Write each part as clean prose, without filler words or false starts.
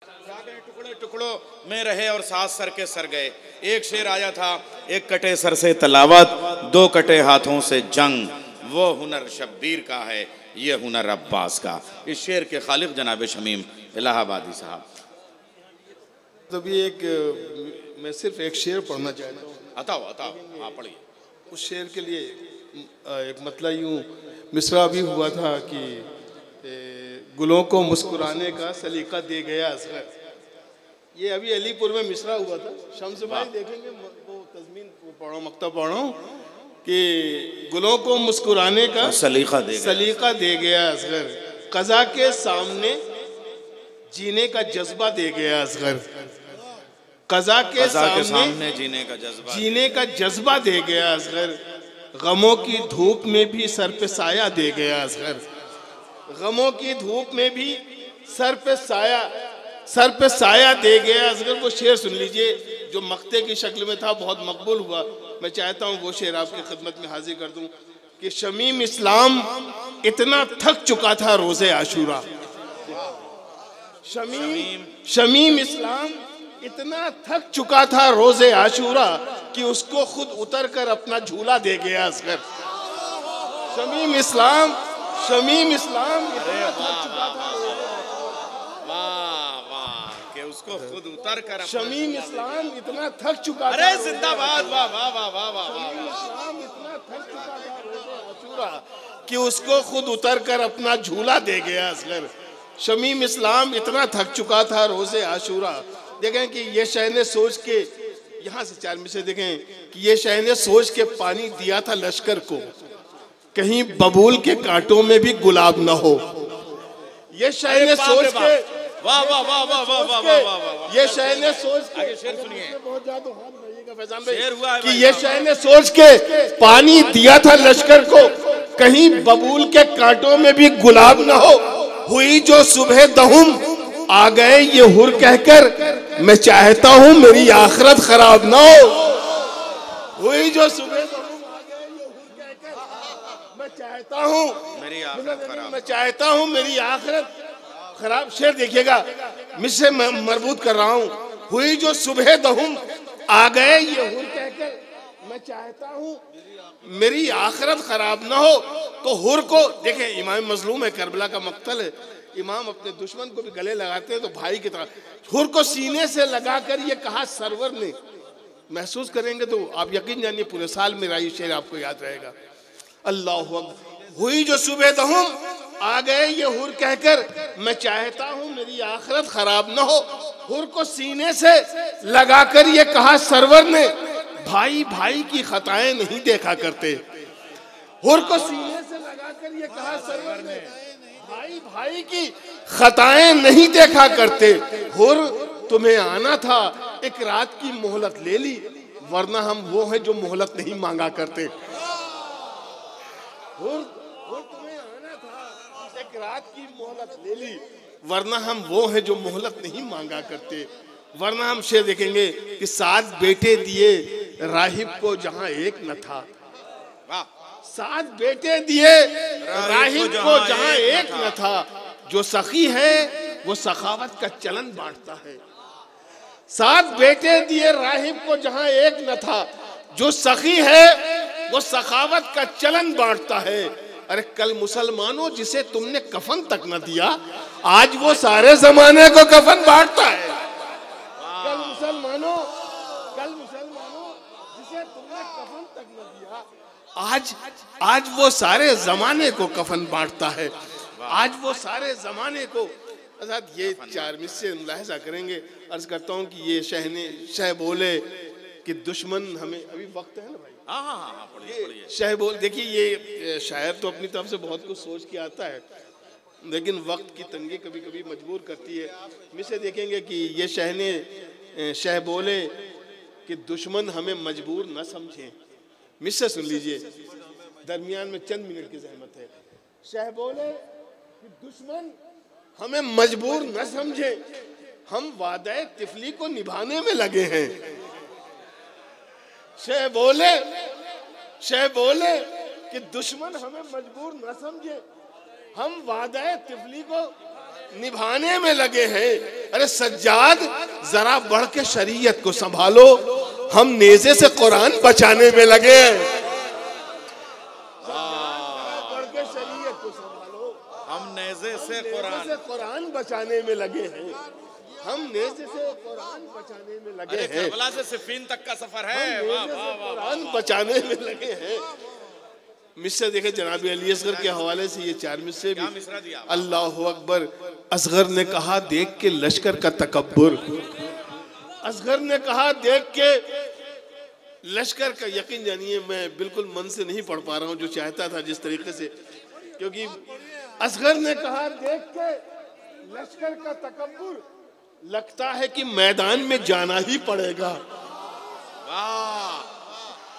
टुकड़े टुकड़ों में रहे और 7 सर के सर गए। एक शेर आया था, एक कटे सर से तलावत, 2 कटे हाथों से जंग, वो हुनर शब्बीर का है, ये हुनर अब्बास का। इस शेर के खालिक जनाब शमीम इलाहाबादी साहब। तो भी मैं सिर्फ एक शेर पढ़ना चाहता हूँ। अताओ अताओ, हाँ पढ़िए। उस शेर के लिए एक मतलब यूँ मिसरा भी हुआ था कि गुलों को मुस्कुराने का सलीका दे गया असगर। ये अभी अलीपुर में मिसरा हुआ था। शम्स भाई देखेंगे वो तज़मीन पढ़ो, मक्तब पढ़ो कि गुलों को मुस्कुराने का सलीका दे गया असगर, क़ज़ा के सामने जीने का जज्बा दे गया असगर, क़ज़ा के सामने जीने का जज्बा दे गया असगर, गमों की धूप में भी सर पे साया दे गया असगर, गमों की धूप में भी सर पे साया दे गया असगर। वो शेर सुन लीजिए जो मक्ते की शक्ल में था, बहुत मकबूल हुआ। मैं चाहता हूँ वो शेर आपकी खिदमत में हाजिर कर दूँ कि शमीम इस्लाम इतना थक चुका था रोज़े आशूरा, शमीम इस्लाम इतना थक चुका था रोज़े आशूरा कि उसको खुद उतर कर अपना झूला दे गया असगर। शमीम इस्लाम इतना थक चुका था, वाह वाह, कि उसको खुद उतर कर शमीम इस्लाम इतना थक चुका था, अरे जिंदाबाद, वाह वाह वाह वाह वाह, शमीम इस्लाम इतना थक चुका था रोज़े आशूरा कि उसको खुद उतर कर अपना झूला दे गया असगर। शमीम इस्लाम इतना थक चुका था रोज़े आशूरा। देखें कि ये शह ने सोच के, यहाँ से 4 में से देखें कि ये शह ने सोच के पानी दिया था लश्कर को, कहीं बबूल के कांटों में भी गुलाब न हो। ये शह ने सोच के, वाह वाह वाह वाह वाह वाह वाह वाह, ये शह ने सोच के, आगे शेर सुनिए, बहुत ज्यादा फैजान भाई, शेर हुआ है कि ये शह ने सोच के पानी दिया था लश्कर को, कहीं बबूल के कांटों में भी गुलाब न हो। हुई जो सुबह दहुम आ गए ये हुर कहकर, मैं चाहता हूँ मेरी आखिरत खराब ना हो। हुई जो सुबह दहुम आ गए ये हुर कहकर, मैं चाहता हूँ मेरी आखिरत खराब। शेर देखिएगा, मिससे मरबूत कर रहा हूँ। हुई जो सुबह दहुम आ गए ये हुर कहकर, मैं चाहता हूँ मेरी आखिरत खराब ना हो। तो हुर को देखें, इमाम मजलूम है, करबला का मक्तल है। इमाम अपने दुश्मन को भी गले लगाते हैं तो भाई की तरह। हुर को सीने से लगाकर ये कहा सरवर ने, महसूस करेंगे तो आप यकीन जानिए पूरे साल मेरा ये शेर आपको याद रहेगा। अल्लाह अकबर। हुई जो सुबह दहुम आ गए ये हुर कहकर, मैं चाहता हूँ मेरी आखिरत खराब न हो। हुर को सीने से लगाकर ये कहा सरवर ने, भाई भाई की खताएं नहीं देखा करते। हुर को सीने से लगाकर ये कहा सरवर ने, भाई भाई की खताएं नहीं देखा करते। हुर तुम्हें आना था, एक रात की मोहलत ले ली, वरना हम वो हैं जो मोहलत नहीं मांगा करते। हुर तुम्हें आना था, एक रात की मोहलत ले ली, वरना हम वो हैं जो मोहलत नहीं मांगा करते। वरना हम शेर देखेंगे कि 7 बेटे दिए राहिब को जहां एक न था। 7 बेटे दिए राहिब को जहां एक न था। जो सखी है वो सखावत का चलन बांटता है। 7 बेटे दिए राहिब को जहां एक न था। जो सखी है वो सखावत का चलन बांटता है। अरे कल मुसलमानों जिसे तुमने कफन तक न दिया, आज वो सारे जमाने को कफन बांटता है। कल मुसलमानों जिसे तुमने कफन तक न दिया, आज वो सारे जमाने को कफन बांटता है। आज वो सारे जमाने को। अर्थात ये 4 मिसरे मुलाहिजा करेंगे। अर्ज करता हूँ कि ये शह बोले कि दुश्मन हमें, अभी वक्त है ना भाई, हाँ पढ़िए। शह बोल, देखिए ये शायर तो अपनी तरफ से बहुत कुछ सोच के आता है, लेकिन वक्त की तंगी कभी कभी मजबूर करती है। मिसरे देखेंगे कि ये शह बोले कि दुश्मन हमें मजबूर न समझे। मिसरे सुन लीजिए, दरमियान में चंद मिनट की जहमत है। शह बोले कि दुश्मन हमें मजबूर न समझे, हम वादे तिफली को निभाने में लगे हैं। शह बोले कि दुश्मन हमें मजबूर न समझे, हम वादे तिफली को निभाने में लगे हैं। अरे सज्जाद जरा बढ़ के शरीयत को संभालो, हम नेज़े से कुरान बचाने में लगे हैं। बढ़ के शरीयत को संभालो, हम नेज़े से कुरान बचाने में लगे हैं। हम नेज़े से कुरान बचाने में लगे हैं। करबला से सिफ़ीन तक का सफर है। वाह वाह वाह, कुरान बचाने में लगे हैं। मिस्र देखे जनाब अली असगर के हवाले से ये 4 मिसरे भी। मिसरा दिया। अल्लाह अकबर। असगर ने कहा देख के लश्कर का तकब्बुर, असगर ने कहा देख के लश्कर का, यकीन जानिए मैं बिल्कुल मन से नहीं पढ़ पा रहा हूँ जो चाहता था जिस तरीके से, क्योंकि असगर ने कहा देख के लश्कर का तकब्बुर, लगता है कि मैदान में जाना ही पड़ेगा। वाह,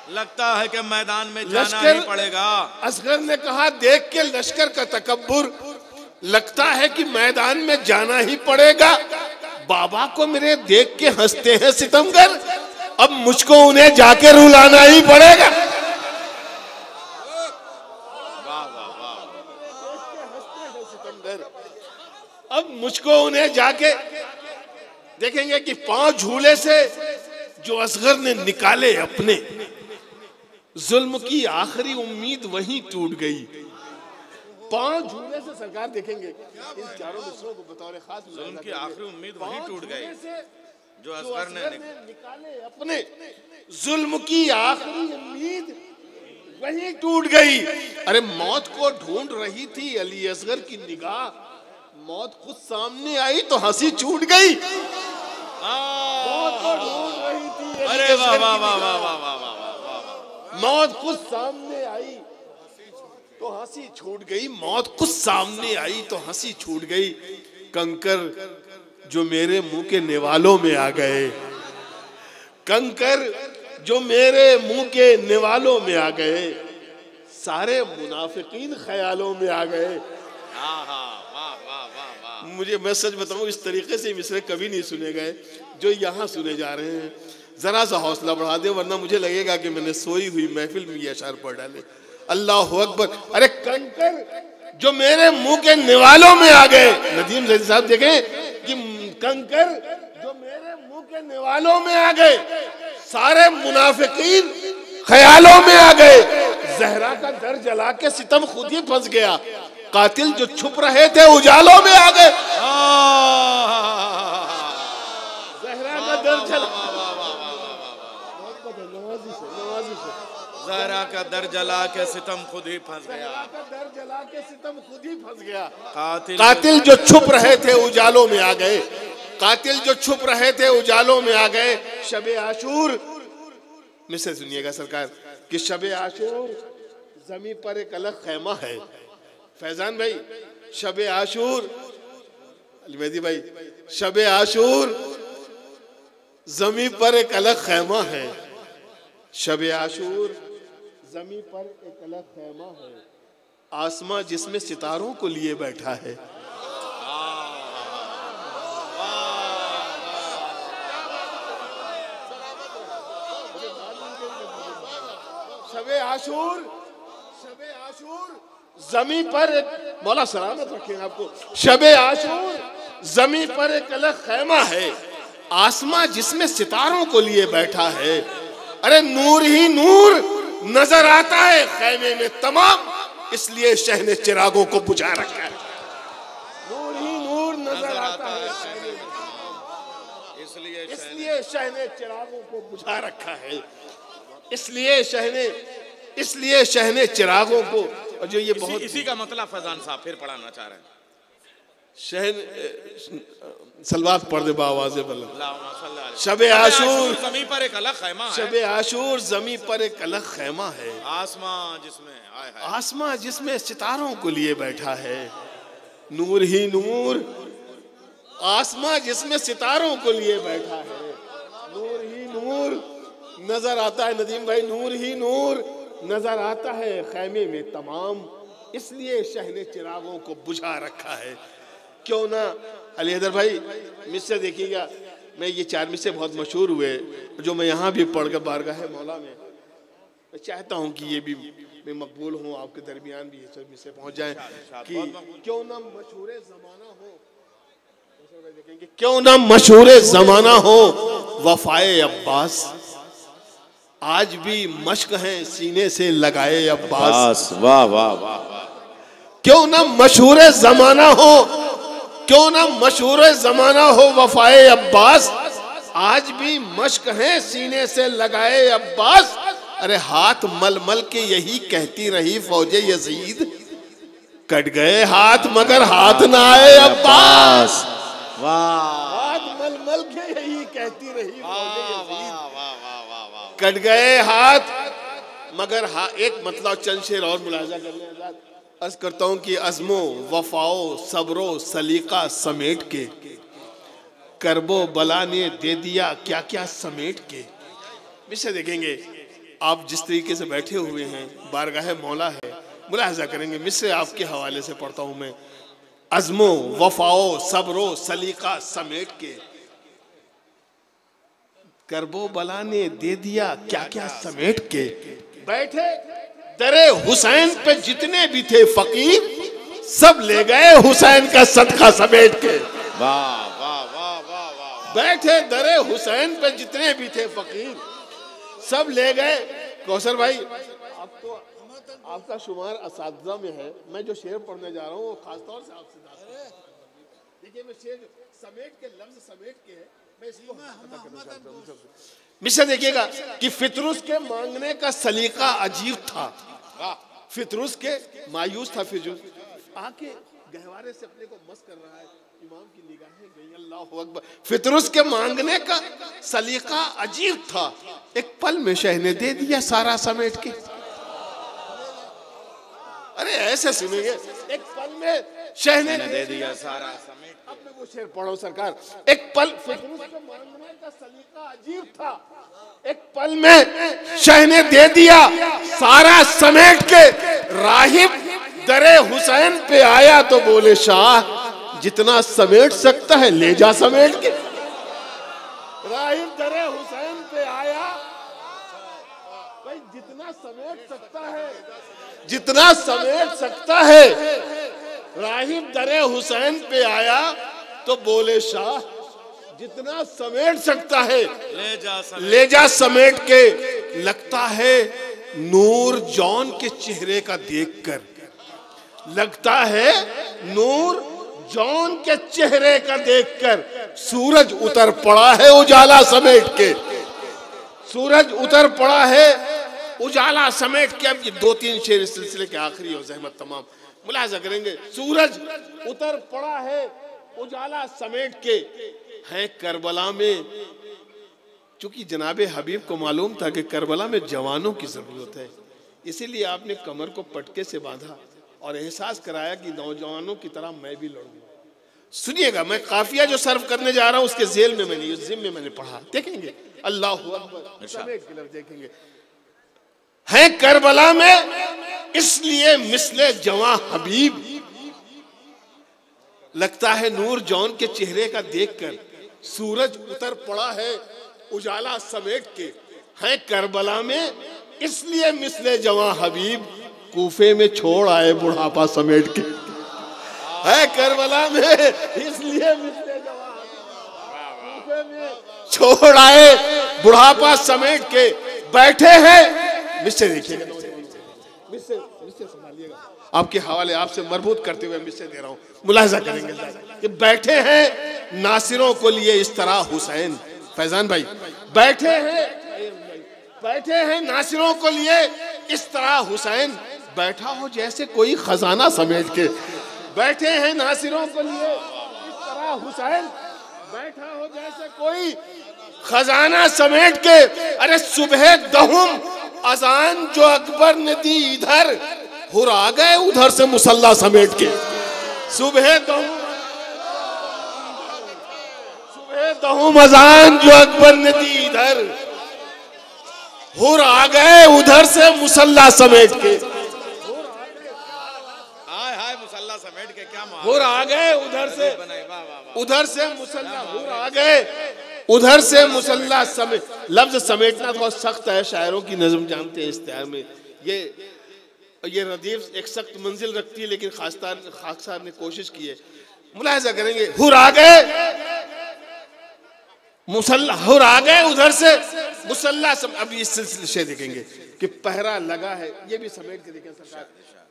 लगता है कि मैदान में जाना ही पड़ेगा। असगर ने कहा देख के लश्कर का तकब्बुर, लगता है कि मैदान में जाना ही पड़ेगा। बाबा को मेरे देख के हंसते हैं सितमगर, अब मुझको उन्हें जाके रुलाना ही पड़ेगा। वाह वाह वाह, हंसते हैं सितमगर, अब मुझको उन्हें जाके देखेंगे कि 5 झूले से जो असगर ने निकाले अपने, जुल्म की आखिरी उम्मीद वहीं टूट गई। 5 झूले से सरकार देखेंगे इन चारों मिसरों को बतौर खास, जुल्म की आखिरी उम्मीद वहीं टूट गई जो असगर ने निकाले अपने, जुल्म की आखिरी उम्मीद वहीं टूट गई। अरे मौत को ढूंढ रही थी अली असगर की निगाह, मौत खुद सामने आई तो हंसी छूट गई। मौत को ढूंढ रही थी, अरे वाह वाह वाह वाह वाह वाह वाह, मौत खुद सामने आई तो हंसी छूट गई। मौत खुद सामने आई तो हंसी छूट गई। कंकर जो मेरे मुंह के निवालों में आ गए, कंकर जो मेरे मुंह के निवालों में आ गए, सारे मुनाफिकीन ख्यालों में आ गए। मुझे मैं सच बताऊं इस तरीके से मिसरे कभी नहीं सुने गए जो यहाँ सुने जा रहे हैं। जरा सा हौसला बढ़ा दे वरना मुझे लगेगा कि मैंने सोई हुई महफिल में ये अशार पढ़ डाले। अल्लाह अकबर। अरे कंकर जो मेरे मुंह के निवालों में आ गए, नदीम जैद साहब देखें कि कंकर जो मेरे मुंह के निवालों में आ गए, सारे मुनाफिकीन ख्यालों में आ गए। जहरा का दर जला के सितम खुद ही फंस गया। कातिल जो छुप रहे थे उजालों में आ गए। जहरा का दर जला, ज़हरा का दर जला के सितम खुद ही फंस गया। दर जला के सितम खुद ही फंस गया। कातिल जो छुप रहे थे उजालों में आ गए, कातिल जो छुप रहे थे उजालों में आ गए। शबे आशूर मिसे सुनिएगा सरकार कि शबे आशूर जमी पर एक अलग खैमा है। फैजान भाई, शबे आशूर, मेहदी भाई, शबे आशूर जमी पर एक अलग खैमा है। शबे आशूर जमी पर एक अलग खैमा है, आसमां जिसमें सितारों को लिए बैठा है। शबे आशूर, शबे आशूर जमी पर एक, मौला सलामत रखें आपको, शबे आशूर जमी पर एक अलग खैमा है, आसमां जिसमें सितारों को लिए बैठा है। अरे नूर ही नूर नजर आता है खैमे में तमाम, इसलिए शहने चिरागों को बुझा रखा है। नूर ही नूर नजर आता है खैमे में, इसलिए शहने चिरागों को बुझा रखा है। इसलिए शहने चिरागों को, और जो ये बहुत इसी का मतलब फैजान साहब फिर पढ़ाना चाह रहे हैं। सलवात पढ़ दे बावाज़े बल्ला। शबे आशूर जमी पर एक अलग खैमा है, शबे आशूर जमी पर एक अलग खैमा है, आसमां जिसमें आसमां जिसमें सितारों को लिए बैठा है। नूर ही नूर, आसमां जिसमें सितारों को लिए बैठा है। नूर ही नूर नजर आता है नदीम भाई, नूर ही नूर नजर आता है खैमे में तमाम, इसलिए शहने चिरागों को बुझा रखा है। क्यों ना अली हैदर भाई मिसरे देखिएगा, मैं ये 4 मिसरे बहुत मशहूर हुए जो मैं यहाँ भी पढ़कर बारगाह मौला में, मैं चाहता हूँ कि ये भी मैं मकबूल हूँ, आपके दरमियान भी ये सब मिसरे पहुँच जाएं कि क्यों ना मशहूर ज़माना हो क्यों ना मशहूर जमाना हो वफाए अब्बास, आज भी मश्क हैं सीने से लगाए अब्बास। वाह वाह वाह। क्यों ना मशहूर जमाना हो, क्यों ना मशहूर जमाना हो वफाए अब्बास, आज भी मश्क हैं सीने से लगाए अब्बास। अरे हाथ मल मल के यही कहती रही फौजे यजीद, कट गए हाथ मगर हाथ ना आए अब्बास। वाह। हाथ मल मल के यही कहती रही फौजे यजीद, कट गए हाथ मगर एक मतलब चंद शेर और मुलाजा कर लें। अर्ज करता हूं कि अज़्मो वफाओ सब्रो सलीका समेट के, करबो बला ने दे दिया क्या क्या समेट के। विषय देखेंगे आप जिस तरीके से बैठे हुए हैं, बारगाह मौला है, मुलाहजा करेंगे। मिसरे आपके हवाले से पढ़ता हूं मैं। अज़्मो वफाओ सब्रो सलीका समेट के, करबो बला ने दे दिया क्या क्या समेट के। बैठे दरे हुसैन पे जितने भी थे फकीर, सब ले गए हुसैन का सदका समेट के। वाह वाह वाह वाह वाह। बैठे दरे हुसैन पे जितने भी थे फकीर, सब ले गए। कौसर भाई, आप तो आपका शुमार असातिज़ा में है। मैं जो शेर पढ़ने जा रहा हूँ वो खासतौर से आपसे देखिए, मैं शेर समेट के लफ्ज समेट के है, मैं इसको मिस्र देखिएगा कि फितरुस के मांगने का सलीका अजीब था। फितरुस के मायूस था, फितरुस आके गहवारे से अपने को मस्त कर रहा है, इमाम की निगाहें गई, अल्लाहु अकबर। फितरुस के मांगने का सलीका अजीब था, एक पल में शह ने दे दिया सारा समेट के। अरे ऐसे सुनेंगे, एक पल में शह ने दे दिया सारा समेट। अब मैं वो शेर पढ़ो सरकार। एक पल, फितरुस के मांगने का सलीका अजीब था, एक पल में शह ने दे दिया सारा समेट के। राहिब दरे हुसैन पे आया तो बोले शाह, जितना समेट सकता है ले जा समेट के। राहिब दरे हुसैन पे आया, भाई जितना समेट सकता है, जितना समेट सकता है। राहिब दरे हुसैन पे आया तो बोले शाह, जितना समेट सकता है ले जा समेट के। लगता है नूर जॉन के चेहरे का देखकर, लगता है नूर जॉन के चेहरे का देखकर, सूरज उतर पड़ा है उजाला समेट के। सूरज उतर पड़ा है उजाला समेट के। अब ये दो तीन शेर इस सिलसिले के आखिरी हो, ज़हमत तमाम मुलाजा करेंगे। सूरज उतर पड़ा है उजाला समेट के, है करबला में। चूंकि जनाबे हबीब को मालूम था कि करबला में जवानों की जरूरत है, इसीलिए आपने कमर को पटके से बांधा और एहसास कराया कि नौजवानों की तरह मैं भी लड़ूंगा। सुनिएगा, मैं काफिया जो सर्व करने जा रहा हूं उसके जेल में मैंने, उस जिम में मैंने पढ़ा, देखेंगे। अल्लाहु अकबर समेट के लफ्ज़ देखेंगे। है करबला में इसलिए मिसले जवां हबीब, लगता है नूर जॉन के चेहरे का देखकर, सूरज उतर पड़ा है उजाला समेट के। है करबला में इसलिए मिसले जवां हबीब, कूफे में छोड़ आए बुढ़ापा समेट के। है करबला में इसलिए मिसले जवां हबीब, कूफे में छोड़ आए बुढ़ापा समेट के। बैठे हैं मिस्से, देखिएगा मिस्से संभालिएगा, आपके हवाले आपसे मरबूत करते हुए मिस्से दे रहा हूं, मुलाहिजा करेंगे कि बैठे हैं नासिरों को लिए इस तरह हुसैन। फैजान भाई, बैठे हैं नासिरों को लिए इस तरह हुसैन, बैठा हो जैसे कोई खजाना समेट के। बैठे हैं नासिरों को लिए इस तरह हुसैन, बैठा हो जैसे कोई खजाना समेट के। अरे सुबह दहुम अजान जो अकबर ने दी इधर, हुर आ गए उधर से मुसल्ला समेट के। सुबह दहुम अजान जो अकबर ने दी इधर, हुर आ गए उधर से मुसल्ला समेट के। हाय मुसल्ला समेट के क्या हुर आ गए उधर से मुसल्ला, हुर आ गए उधर से मुसल्ला समेट। लफ्ज समेटना बहुत सख्त है, शायरों की नज़म जानते हैं इस्तेआर में। ये रदीफ एक सख्त मंजिल रखती है, लेकिन खाकसार ने कोशिश की है। मुलाहिजा करेंगे, हुर आ गए, मुसल्ला हुर आ गए उधर से मुसल्ला। अब इस सिलसिले से देखेंगे कि पहरा लगा है, ये भी समेट के देखें सरकार,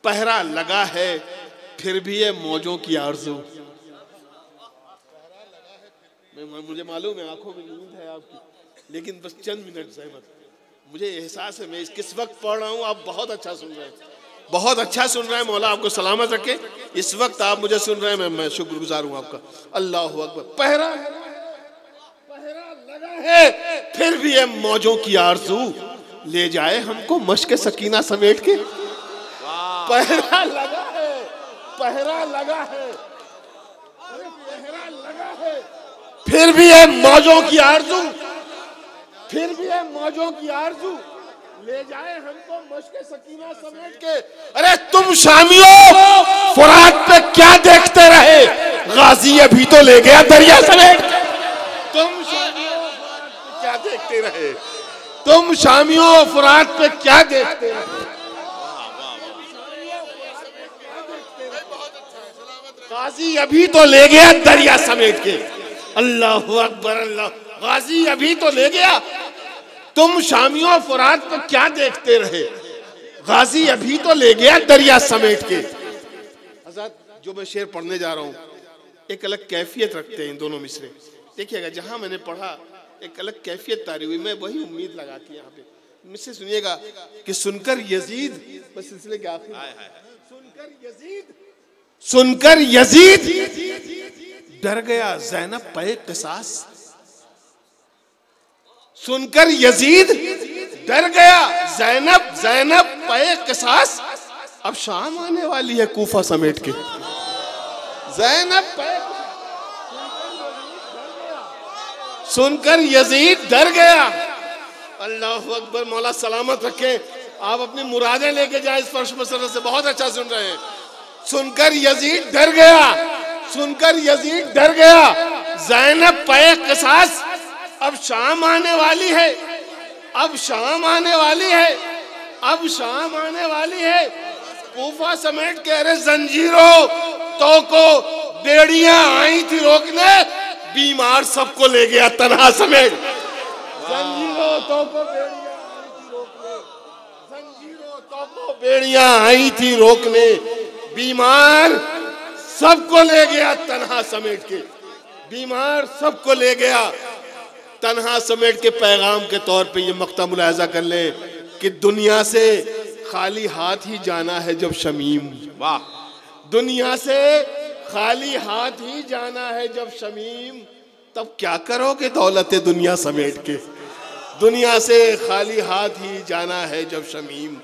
पहरा लगा है फिर भी ये मौजों की आरज़ू। मुझे मालूम है आंखों में नींद है आपकी, लेकिन बस चंद मिनट सहमत, मुझे एहसास है मैं किस वक्त पढ़ रहा हूँ, आप बहुत अच्छा सुन रहे हैं, बहुत अच्छा सुन रहे हैं। मौला आपको सलामत रखे, इस वक्त आप मुझे सुन रहे हैं, मैं शुक्रगुजार हूँ आपका। अल्लाह अकबर। पहरा लगा है फिर भी ये मौजों की आरज़ू ले जाए हमको मश्क सकीना समेट के। पहरा लगा है, पहरा लगा है, पहरा लगा है फिर भी है मौजों की आरज़ू, फिर भी है मौजों की आरज़ू ले जाए हमको मश्क सकीना समेट के। अरे तुम शामियों फुरात पे क्या देखते रहे, गाजी अभी तो ले गया दरिया समेट के। तुम शामियों फुरात पे क्या देखते रहे, तुम शामियों फुरात पे क्या देखते रहे, गाजी अभी तो ले गया दरिया समेट के। अल्लाह अकबर, अल्लाह। गाजी अभी तो ले गया, तुम शामियों फुरात पर क्या देखते रहे, गाजी अभी तो ले गया दरिया समेट के। आजाद जो मैं शेर पढ़ने जा रहा हूँ एक अलग कैफियत रखते हैं इन दोनों मिसरे। देखिएगा जहां मैंने पढ़ा एक अलग कैफियत तारी हुई, मैं वही उम्मीद लगा के यहाँ पे मिसरे सुनिएगा कि सुनकर यजीद, बस सिलसिले के आखिर, सुनकर यजीद डर गया ज़ैनब पे क़िसास। सुनकर यजीद डर गया ज़ैनब पे क़िसास। अब शाम आने वाली है कूफा समेट के। ज़ैनब पे सुनकर यजीद डर गया। अल्लाह अकबर। मौला सलामत रखे, आप अपनी मुरादें लेके जाए इस फर्श मसरत से, बहुत अच्छा सुन रहे हैं। सुनकर यजीद डर गया, सुनकर यजीद डर गया ज़ैनब पे क़िसास। अब शाम आने वाली है, अब शाम आने वाली है, अब शाम आने वाली है कूफा समेट के। अरे जंजीरों तो को बेड़ियां आई थी रोकने, बीमार सबको ले गया तन्हा समेट। जंजीरों तो को बेड़ियां आई थी रोकने, जंजीरों तो को बेड़ियां आई थी रोकने, बीमार सबको ले गया तन्हा समेट के, बीमार सबको ले गया तन्हा समेट के। पैगाम के तौर पे ये मक्ता मुलाहिजा कर ले कि दुनिया से खाली हाथ ही जाना है जब शमीम। वाह। दुनिया से खाली हाथ ही जाना है जब शमीम, तब क्या करोगे दौलत दुनिया समेट के। दुनिया से खाली हाथ ही जाना है जब शमीम,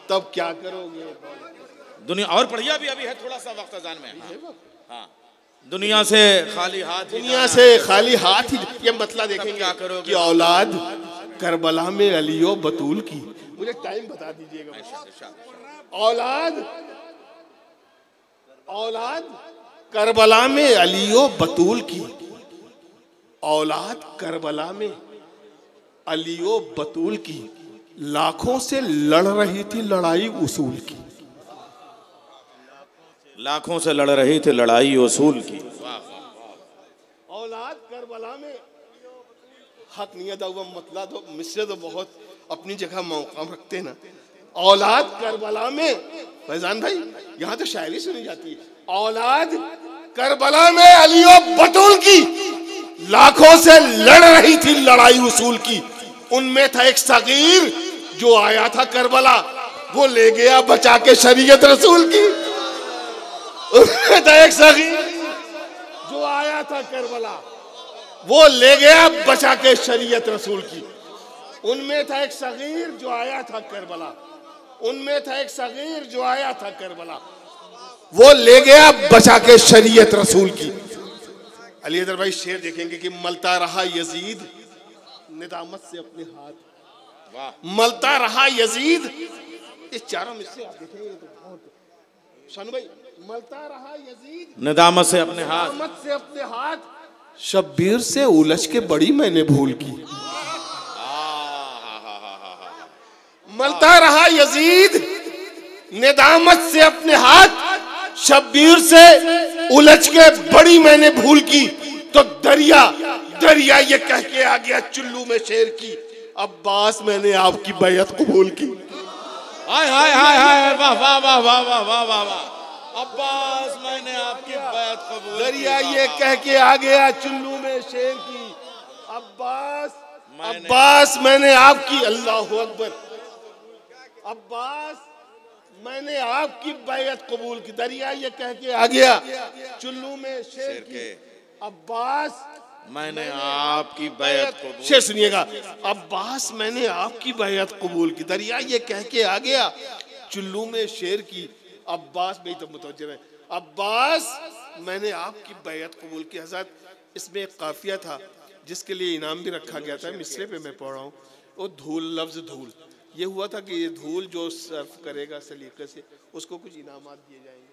तब क्या करोगे दुनिया। और पढ़िए अभी है थोड़ा सा वक्त अजान में। हाँ, दुनिया से खाली हाथ, दुनिया से खाली हाथ ही, ये मतलब देखेंगे क्या करोगे कि औलाद करबला में अलियो बतूल की। मुझे टाइम बता दीजिएगा। औलाद, औलाद करबला में अलियो बतूल की, औलाद करबला में अलियो बतूल की, लाखों से लड़ रही थी लड़ाई उसूल की, लाखों से लड़ रही थी लड़ाई उसूल की। औलाद करबला में हक नहीं अदा हुआ, मतलब तो मिसरे तो बहुत अपनी जगह मौका रखते ना। औलाद करबला में, फैजान भाई यहाँ तो शायरी सुनी जाती है। औलाद करबला में अलियो बतूल की, लाखों से लड़ रही थी लड़ाई उसूल की। उनमें था एक सगीर जो आया था करबला, वो ले गया बचा के शरीयत रसूल की। उनमें था एक सगीर जो आया था करबला, वो ले गया बचा के शरीयत रसूल की। उनमें था एक सगीर जो आया था करबला, उनमें था एक सगीर जो आया था करबला, वो ले गया बचा के शरीयत रसूल की। अली हैदर भाई शेर देखेंगे कि मलता रहा यजीद निदामत से अपने हाथ। वाह। मलता रहा यजीद, ये चारों मिसरे आप देखेंगे तो बहुत। शानू भाई, मलता रहा यजीद निदामत से अपने हाथ, निदामत से अपने हाथ, शब्बीर से उलझ के बड़ी मैंने भूल की। मलता रहा यजीद निदामत से अपने हाथ, शब्बीर से उलझ के बड़ी मैंने भूल की, तो दरिया दरिया ये कह के आ गया चुल्लू में शेर की, अब्बास मैंने आपकी बैयत कबूल की। हाय हाय हाय हाय, वाह वाह वाह वाह वाह वाह वाह वाह, अब्बास मैंने आपकी बैत कबूल की। दरिया ये कह के आ गया चुल्लू में शेर की, अब्बास मैंने आपकी, अल्लाहु अकबर, अब्बास मैंने आपकी बैयत कबूल की। दरिया ये कह के आ गया चुल्लू में शेर की, अब्बास मैंने आपकी बैत कबूल। शेर सुनिएगा, अब्बास मैंने आपकी बैयत कबूल की। दरिया ये कह के आ गया चुल्लू में शेर की, अब्बास भाई तो मुतवज्जह है, अब्बास मैंने आपकी बैयत कबूल की। हज़रत इसमें एक काफिया था जिसके लिए इनाम भी रखा गया था, मिसरे पे मैं पढ़ रहा हूँ। वो धूल, लफ्ज़ धूल, ये हुआ था कि ये धूल जो सर्फ करेगा सलीके से उसको कुछ इनामात दिए जाएंगे।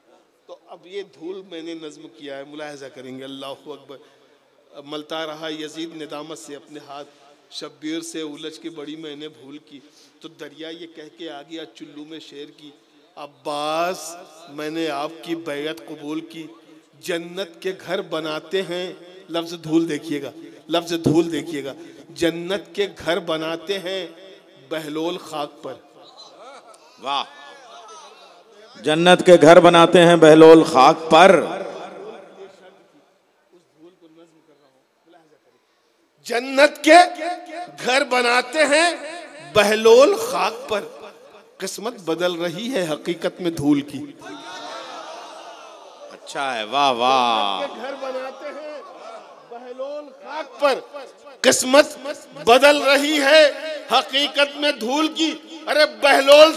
तो अब ये धूल मैंने नज़्म किया है, मुलाहजा करेंगे। अल्लाहु अकबर। मलता रहा यजीद निदामत से अपने हाथ, शब्बीर से उलझ के बड़ी मैंने भूल की, तो दरिया ये कह के आ गया चुल्लू में शेर की, अब्बास मैंने आपकी बैयत कबूल की। जन्नत के घर बनाते हैं, लफ्ज़ धूल देखिएगा, लफ्ज़ धूल देखिएगा, जन्नत के घर बनाते हैं बहलोल खाक पर। वाह, जन्नत के घर बनाते हैं बहलोल खाक पर। जन्नत के घर बनाते हैं बहलोल खाक पर, किस्मत बदल रही है हकीकत में धूल की। अच्छा है, वाह वाह। घर बनाते हैं बहलोल खाक पर, किस्मत बदल रही है हकीकत में धूल की। अरे बहलोल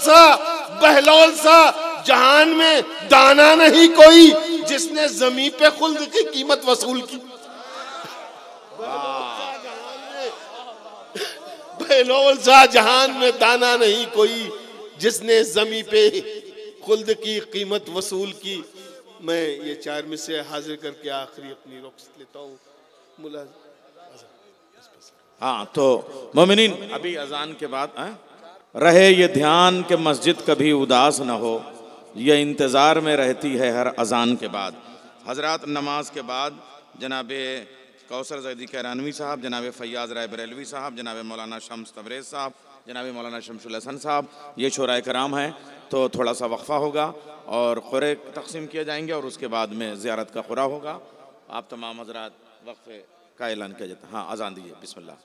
सा जहान में दाना नहीं कोई, जिसने जमीन पे खुल्द की कीमत वसूल की। बहलोल सा जहान में दाना नहीं कोई, जिसने जमी पे खुल्द की कीमत वसूल की। मैं ये 4 में से हाजिर करके आखिरी अपनी रुख्सत लेता हूँ। हाँ, तो मोमिनीन अभी अजान के बाद रहे ये ध्यान कि मस्जिद कभी उदास न हो, ये इंतज़ार में रहती है हर अजान के बाद। हजरात नमाज के बाद जनाबे कौसर ज़ैदी कैरानवी साहब, जनाब फ़ैयाज़ राय बरेलवी साहब, जनाब मौलाना शम्स तबरेज़ साहब, जनाब मौलाना शमसुल हसन साहब, ये शोराए कराम हैं। तो थोड़ा सा वक्फ़ा होगा और क़ुरे तक़सीम किए जाएंगे और उसके बाद में ज़ियारत का क़ुरा होगा। आप तमाम हज़रात वक्फ़े का ऐलान किया जाता है। हाँ, अज़ान दीजिए, बिस्मिल्लाह।